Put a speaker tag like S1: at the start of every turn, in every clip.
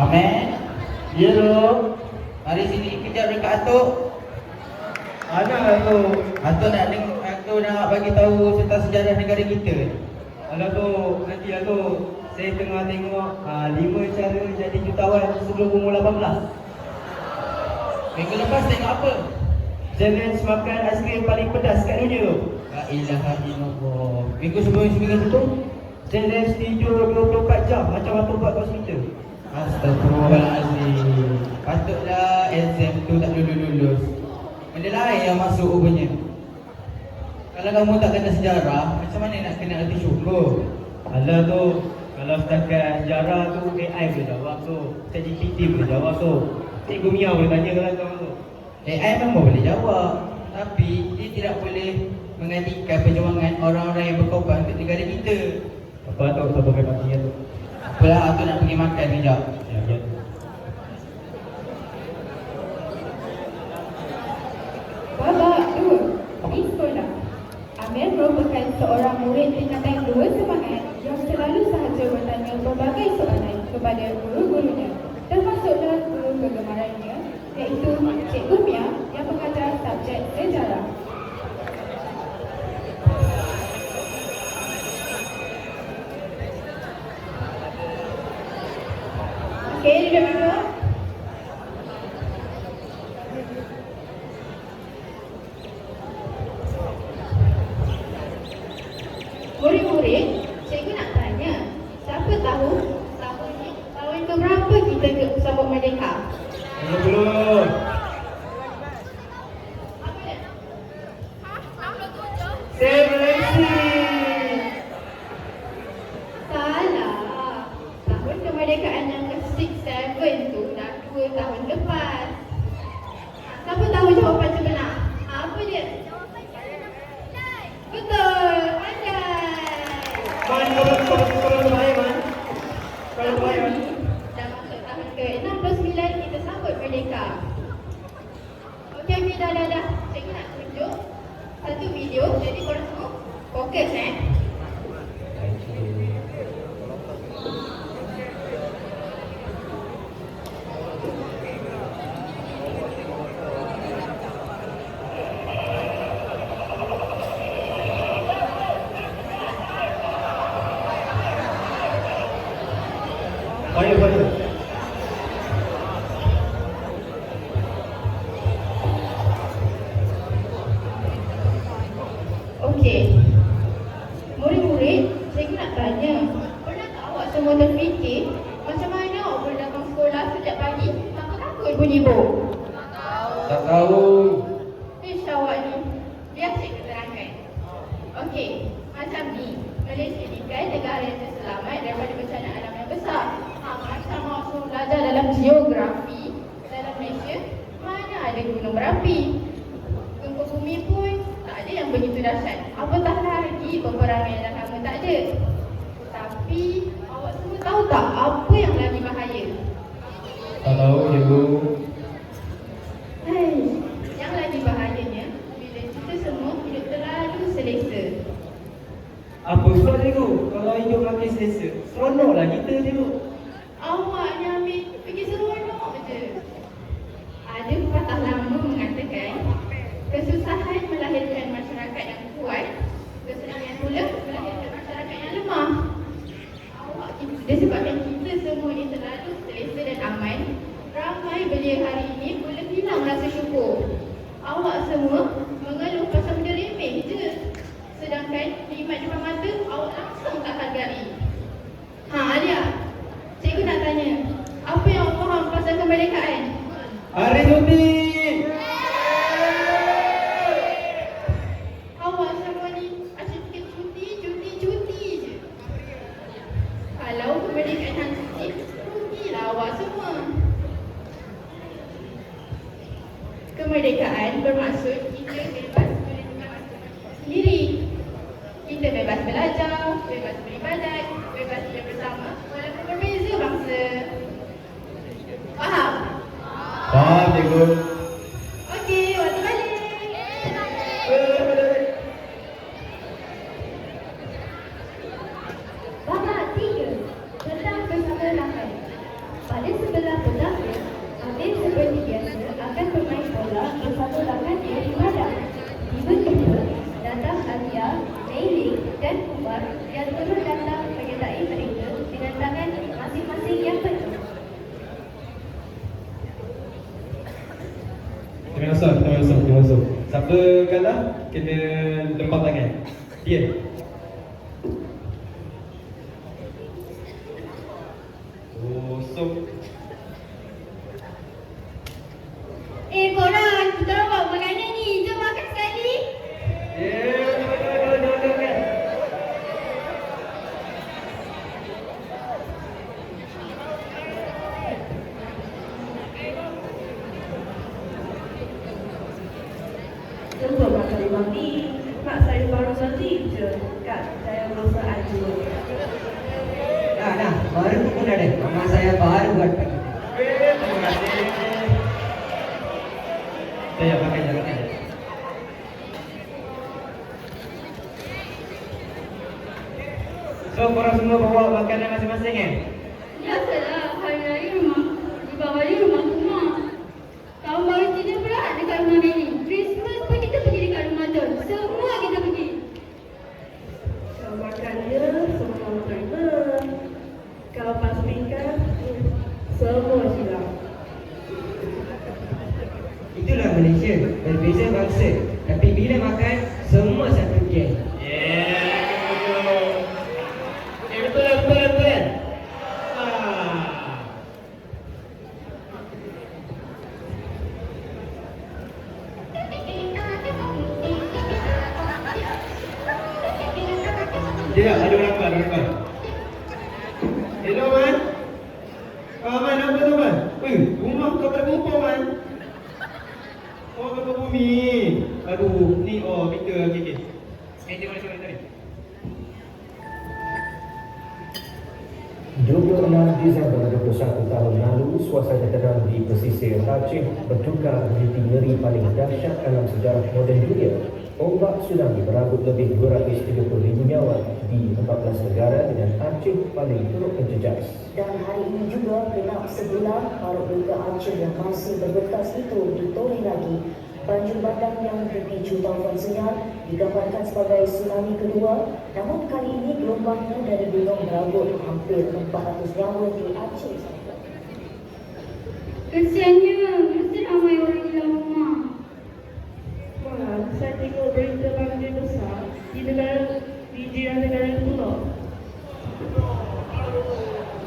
S1: Amin.
S2: Ya lo.
S1: Mari sini kejap dekat Atuk.
S2: Ada tu.
S1: Atuk nak bagi tahu tentang sejarah negara kita.
S2: Ada tu. Nanti lah tu. Saya tengah tengok 5 cara jadi jutawan sebelum umur 18.
S1: Minggu lepas tengok apa?
S2: Challenge makan aiskrim paling pedas kat dunia tu.
S1: La ilaha illallah. Minggu sebelum tu?
S2: Challenge tidur 24 jam macam apa buat kat hospital.
S1: Astagfirullahaladzim. Patutlah exam tu tak lulus. Benda lain yang masuk rupanya. Kalau kamu tak kena sejarah, macam mana nak kena arti syukur?
S2: Alah tu. Kalau setakat sejarah tu AI boleh jawab tu. ChatGPT boleh jawab tu. Cikgu Mia boleh tanya kalau kau tu.
S1: AI memang boleh jawab, tapi dia tidak boleh menggantikan perjuangan orang-orang yang berkorban untuk negara kita.
S2: Apa tu siapa pakai matinya tu?
S1: Apalah, aku nak pergi makan kejap.
S2: Ya.
S3: Babak 2 di sekolah. Amir merupakan seorang murid tingkatan 2 semangat yang selalu sahaja bertanya berbagai soalan kepada guru-gurunya, termasuklah guru kegemarannya, iaitu Cikgu Mia yang mengajar subjek sejarah. Okey, duduk-duduk. Murid-murid, cikgu nak tanya, siapa tahu tahun keberapa kita sambut merdeka?
S2: Belum.
S3: Apa dia?
S2: Saya Malaysia.
S3: Salah. Tahun kemerdekaan yang ke-6-7 tu dah 2 tahun lepas. Siapa tahu jawapan sebenar? Apa dia? Betul. Pandai.
S2: Kalau bahaya man. Kalau bahaya man.
S3: Dah masuk tahun ke-69 kita sambut merdeka. Okey, dah. Cikgu nak tunjuk satu video, jadi korang semua fokus
S2: Bahaya.
S3: Okey. Murid-murid, cikgu nak tanya, pernah tak awak semua terfikir macam mana awak boleh datang sekolah sejak pagi tanpa takut bunyi bom?
S1: Tak tahu.
S3: Ish, awak ni. Biar cikgu terangkan. Okey, macam ni. Malaysia ni kan negara yang terselamat daripada bencana alam yang besar. Macam awak semua belajar dalam geografi dalam Malaysia, mana ada gunung berapi? Gempa bumi pun tak ada yang begitu dahsyat. Apatah lagi peperangan yang dah lama tak ada. Tapi awak semua tahu tak apa yang lagi bahaya?
S2: Tak tahu cikgu.
S3: Hai, yang lagi bahayanya bila kita semua hidup terlalu selesa.
S2: Apa sebab cikgu? Kalau hidup makin selesa, seronoklah kita cikgu.
S3: Awak ni ambil pergi seronok je. Ada pepatah lama mengatakan, kesusahan melahirkan masyarakat yang kuat, kesenangan pula melahirkan masyarakat yang lemah. Disebabkan kita semua ni terlalu selesa dan aman, ramai belia hari ini boleh hilang rasa syukur. Awak semua mengeluh pasal benda remeh je, sedangkan nikmat depan mata awak langsung tak hargai. Alia, cikgu nak tanya, apa yang awak faham pasal kemerdekaan?
S2: Hari cuti.
S3: Awak semua ni asyik fikir cuti je. Kalau kemerdekaan hang cuti, rugilah awak semua. Kemerdekaan bermaksud kita bebas menentukan sendiri. Kita bebas belajar, bebas beribadat, bebas bersama walaupun berbeza bangsa. Faham?
S2: Faham cikgu.
S3: Okey, waktu balik. Babak 3. Tentang bersama ramai. Pada
S2: siapa kalah kena lempar tangan. Dia. Oh, so
S3: Korang, kita orang bawa makanan ni. Jom makan sekali.
S4: Jumpa makan di mandi. Mak saya baru saja je kat saya masak aja.
S1: Dah, baru pun ada. Mama saya baru buat pagi.
S2: terima kasih. Saya makan je. So, korang semua bawa makanan masing-masing
S3: Biasalah, hari-hari dibawa di rumah rumah. Tahun baru Cina pula dekat rumah Meli. Christmas pun kita pergi dekat rumah John. Semua kita pergi.
S4: Kalau makan dia, semua terima. Kalau pas makan, semua silap.
S1: Itulah Malaysia, berbeza bangsa. Tapi bila makan, semua satu geng.
S2: Betul. Dia ada orang luar. Hello, Man. Man, apa tu, Man? Rumah kau tak lupa, Man. Oh, kau bumi. Aduh, ni, kita, okey. Mari.
S5: 26 Disember 21 tahun lalu, suasana tenang di pesisir Aceh bertukar menjadi ngeri paling dahsyat dalam sejarah moden dunia. Ombak tsunami meranggut lebih 230,000 nyawa di 14 negara dengan Aceh paling teruk menjejas.
S6: Dan hari ini juga genap sebulan para warga Aceh yang masih berbekas itu ditoleh lagi. Banjir bandang yang dipicu taufan senyap digambarkan sebagai tsunami kedua, namun kali ini gelombangnya dari gunung meranggut hampir 400 nyawa di Aceh.
S3: Kesiannya, mesti ramai orang hilang rumah.
S4: Malah, saya tengok berita banjir besar di jiran negara Pulau.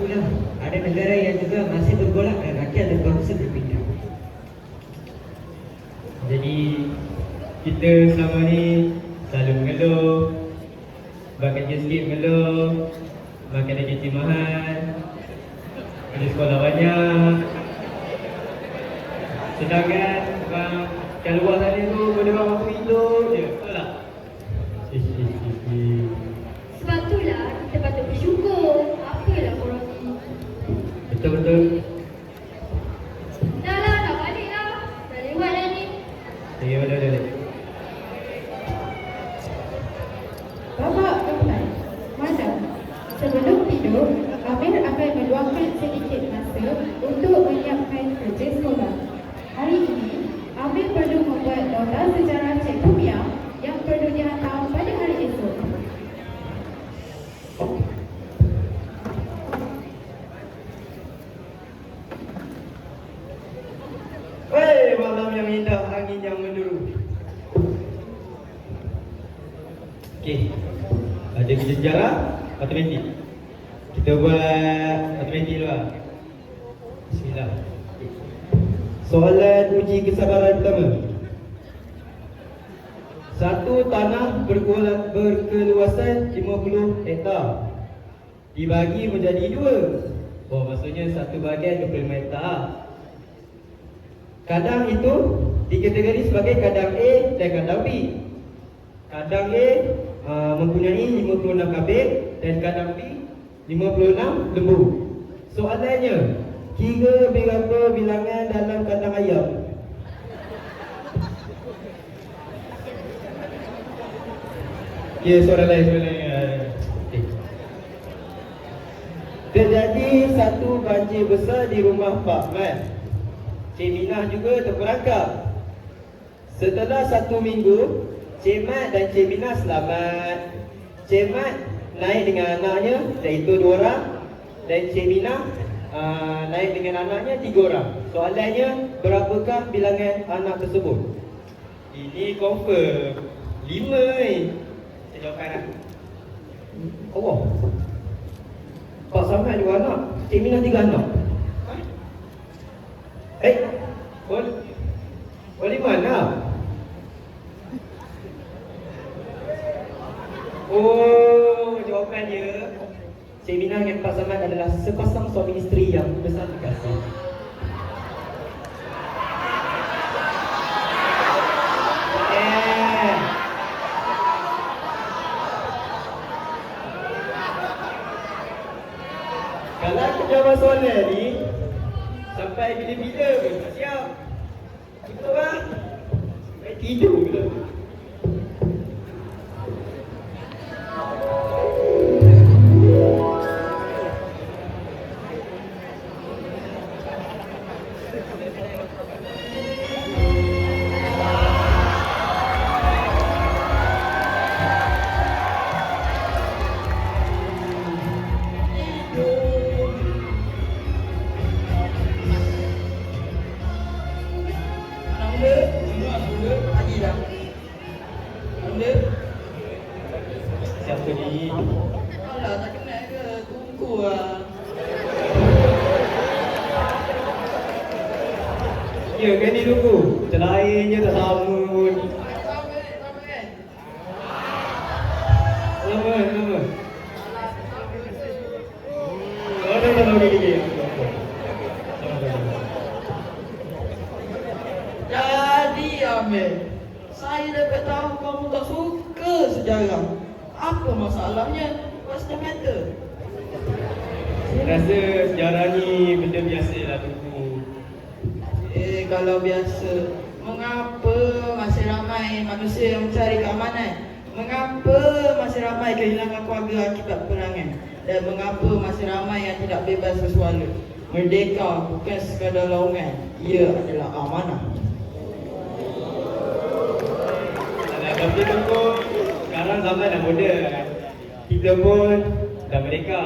S1: Itulah, ada negara yang juga masih bergolak dan rakyat dan bangsa berpindah.
S2: Jadi kita selama ni selalu mengeluh, kerja sikit mengeluh, makan gaji mahal, kerja sekolah banyak. Sedangkan kat luar sana tu boleh orang mampu hidup je, betul tak?
S3: Sebab itulah kita patut bersyukur. Apalah korang ni.
S2: Betul.
S3: Dah lah, nak balik lah. Dah lewat dah ni.
S2: Ya, betul.
S3: Babak 4. Malam. Sebelum tidur, Amir akan meluangkan sedikit masa untuk menyiapkan kerja sekolah. Hari ini, Amir perlu membuat nota sejarah Cik Kumia yang perlu dihantar pada hari esok.
S2: Hei, malam yang indah, angin yang menderu. Okey. Ada kerja sejarah, matematik. Kita buat matematik dulu lah. Bismillah. Okay. Soalan uji kesabaran pertama. Satu tanah berkeluasan 50 hektar dibagi menjadi dua. Oh, maksudnya satu bahagian 25 hektar. Kadang itu dikategori sebagai kadang A dan kadang B. Kadang A mempunyai 56 kabin dan kadang B 56 lembu. Soalannya, kira berapa bilangan dalam kandang ayam? Ya, soalan lain. Okay. Terjadi satu banjir besar di rumah Pak Mat. Cik Minah juga terperangkap. Setelah 1 minggu, Cik Mat dan Cik Minah selamat. Cik Mat naik dengan anaknya, iaitu 2 orang. Dan Cik Minah naik dengan anaknya 3 orang. Soalannya, berapakah bilangan anak tersebut? Ini confirm 5 ni. Saya jawabkan lah. Allah. Pak Samad 2 anak, Cik Minah 3 anak. Boleh mana? Oh, jawapan dia, Cik Minah dengan Pak Samad adalah sepasang suami isteri yang besar kasih. Kalau aku jawab soalan ni sampai bila-bila pun tak siap. Betul tak? Sampai tidur ke? Siapa ni?
S1: Alah, tak kenal ke? Tunggu lah.
S2: Ya kan ni tunggu. Lain je tak sama pun.
S1: Sama kan?
S2: Nama. Oh, dah okey.
S1: Jadi Amir, saya dapat tahu kamu tak suka sejarah. Apa masalahnya? What's the matter?
S2: Saya rasa sejarah ni benda biasa lah tunggu.
S1: Kalau biasa, mengapa masih ramai manusia yang mencari keamanan? Mengapa masih ramai kehilangan keluarga akibat peperangan? Dan mengapa masih ramai yang tidak bebas bersuara? Merdeka bukan sekadar laungan, ia adalah amanah.
S2: Tapi tunggu, sekarang zaman dah moden. Kita pun dah merdeka.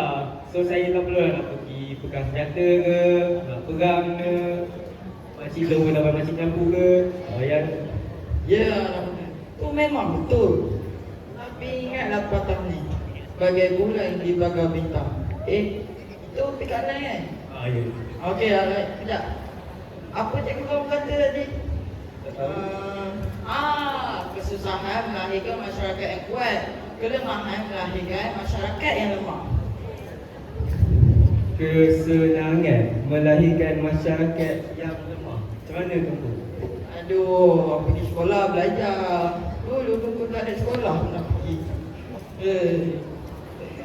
S2: So saya tak perlu nak pergi pegang senjata ke, nak perang ke. Makcik pun dapat makcik campur ke. Yang
S1: Ya, itu memang betul. Tapi ingatlah patah ni, bagai bulan di bagai bintang. Itu pikanan kan?
S2: ya.
S1: Okey, sekejap. Apa cikgu kamu kata tadi? Kesusahan melahirkan masyarakat yang kuat, kelemahan melahirkan masyarakat yang lemah.
S2: Kesenangan melahirkan masyarakat yang lemah. Macam mana tunggu?
S1: Aduh, pergi sekolah belajar. Dulu tunggu tak ada sekolah pun nak pergi.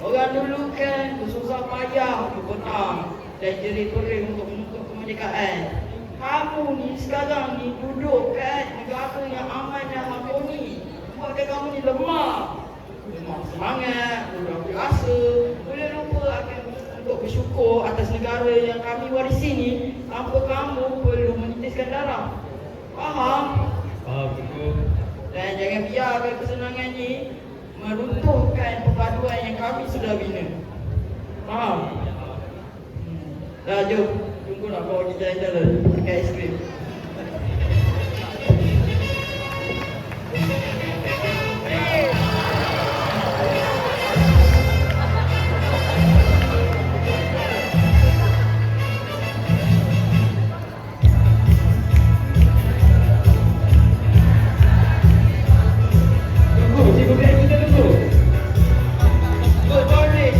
S1: Orang dulu kan bersusah payah berpetang dan jerih pering untuk menuntut kemerdekaan. Kamu ni sekarang ni duduk kan negara yang aman dan harmoni. Buatkan kamu ni lemah. Lemah semangat, mudah berasa. Boleh lupa akan untuk bersyukur atas negara yang kami warisi ni. Tanpa kamu perlu menitiskan darah. Faham?
S2: Faham tunggu.
S1: Dan jangan biarkan kesenangan ni meruntuhkan perpaduan yang kami sudah bina. Faham? Dah jom. Tunggu nak bawa kita jalan-jalan pakai aiskrim.
S2: Tunggu, cikgu biar kita tunggu.
S1: Good morning.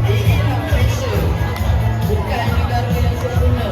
S1: Inilah Malaysia. Bukan negara yang sempurna.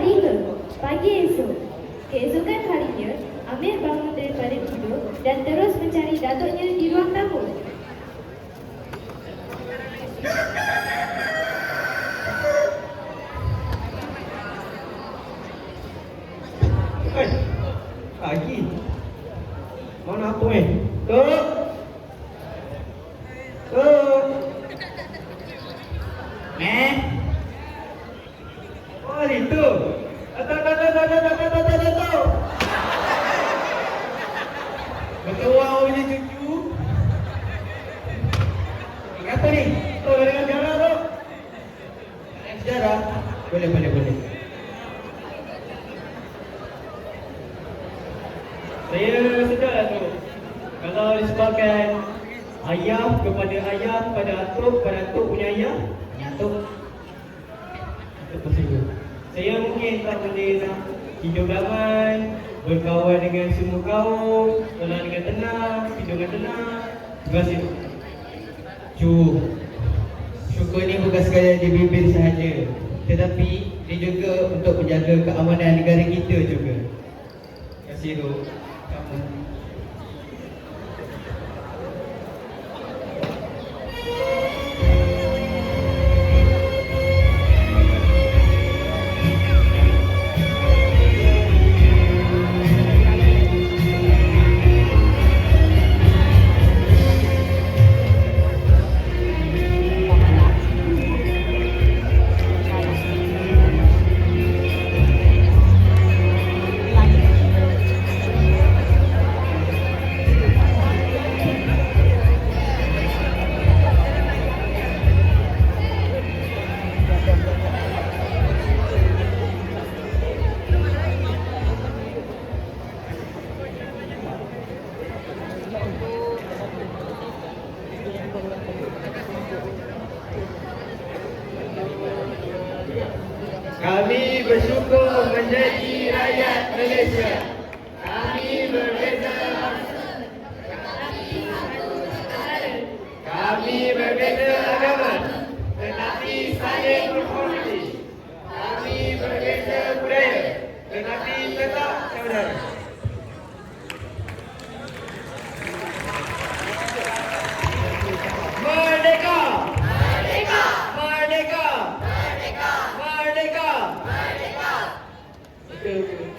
S7: hari ke? Pagi esok. Keesokan harinya, Amir bangun daripada tidur dan terus mencari datuknya di ruang tamu.
S2: Pagi. Mana apa ni? Tok. Tok. Oh, itu. Tok. Ketua punya cucu. Apa ni? Tok dengan sejarah tu. Sejarah? Boleh. Saya sedar tu. Kalau disebabkan ayah kepada atuk punya ayah, atuk tersebut. Saya mungkin tak boleh nak hidup damai, berkawan dengan semua kaum, tenang dengan tenang, hidup dengan tenang. Terima kasih. Syukur ni bukan sekadar di bibir sahaja, tetapi dia juga untuk menjaga keamanan negara kita juga. Terima kasih tu. Kami bersyukur menjadi rakyat Malaysia. Kami berbeza Kami berbeza agama, tetapi saling menghormati. Kami berbeza budaya, tetapi tetap saudara. Merdeka! Merdeka! Merdeka! Merdeka! Merdeka! Merdeka! Betul.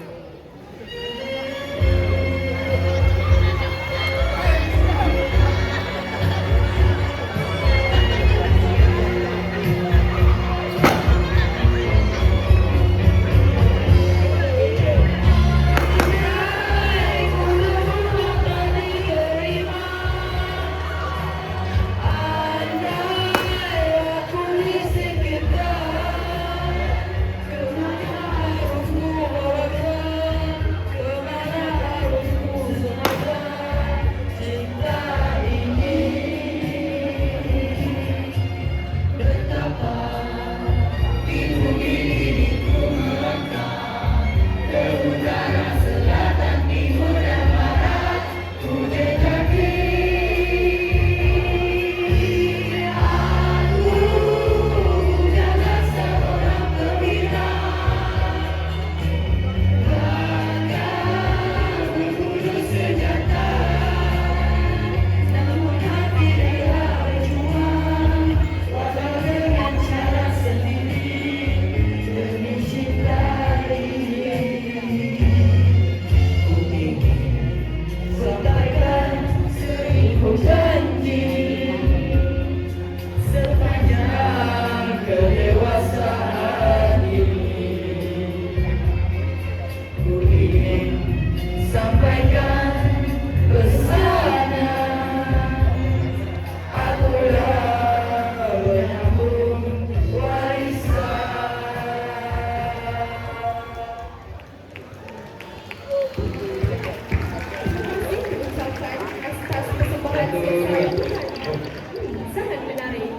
S3: Sangat menarik.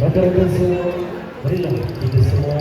S5: Rakan-rakan semua, marilah kita semua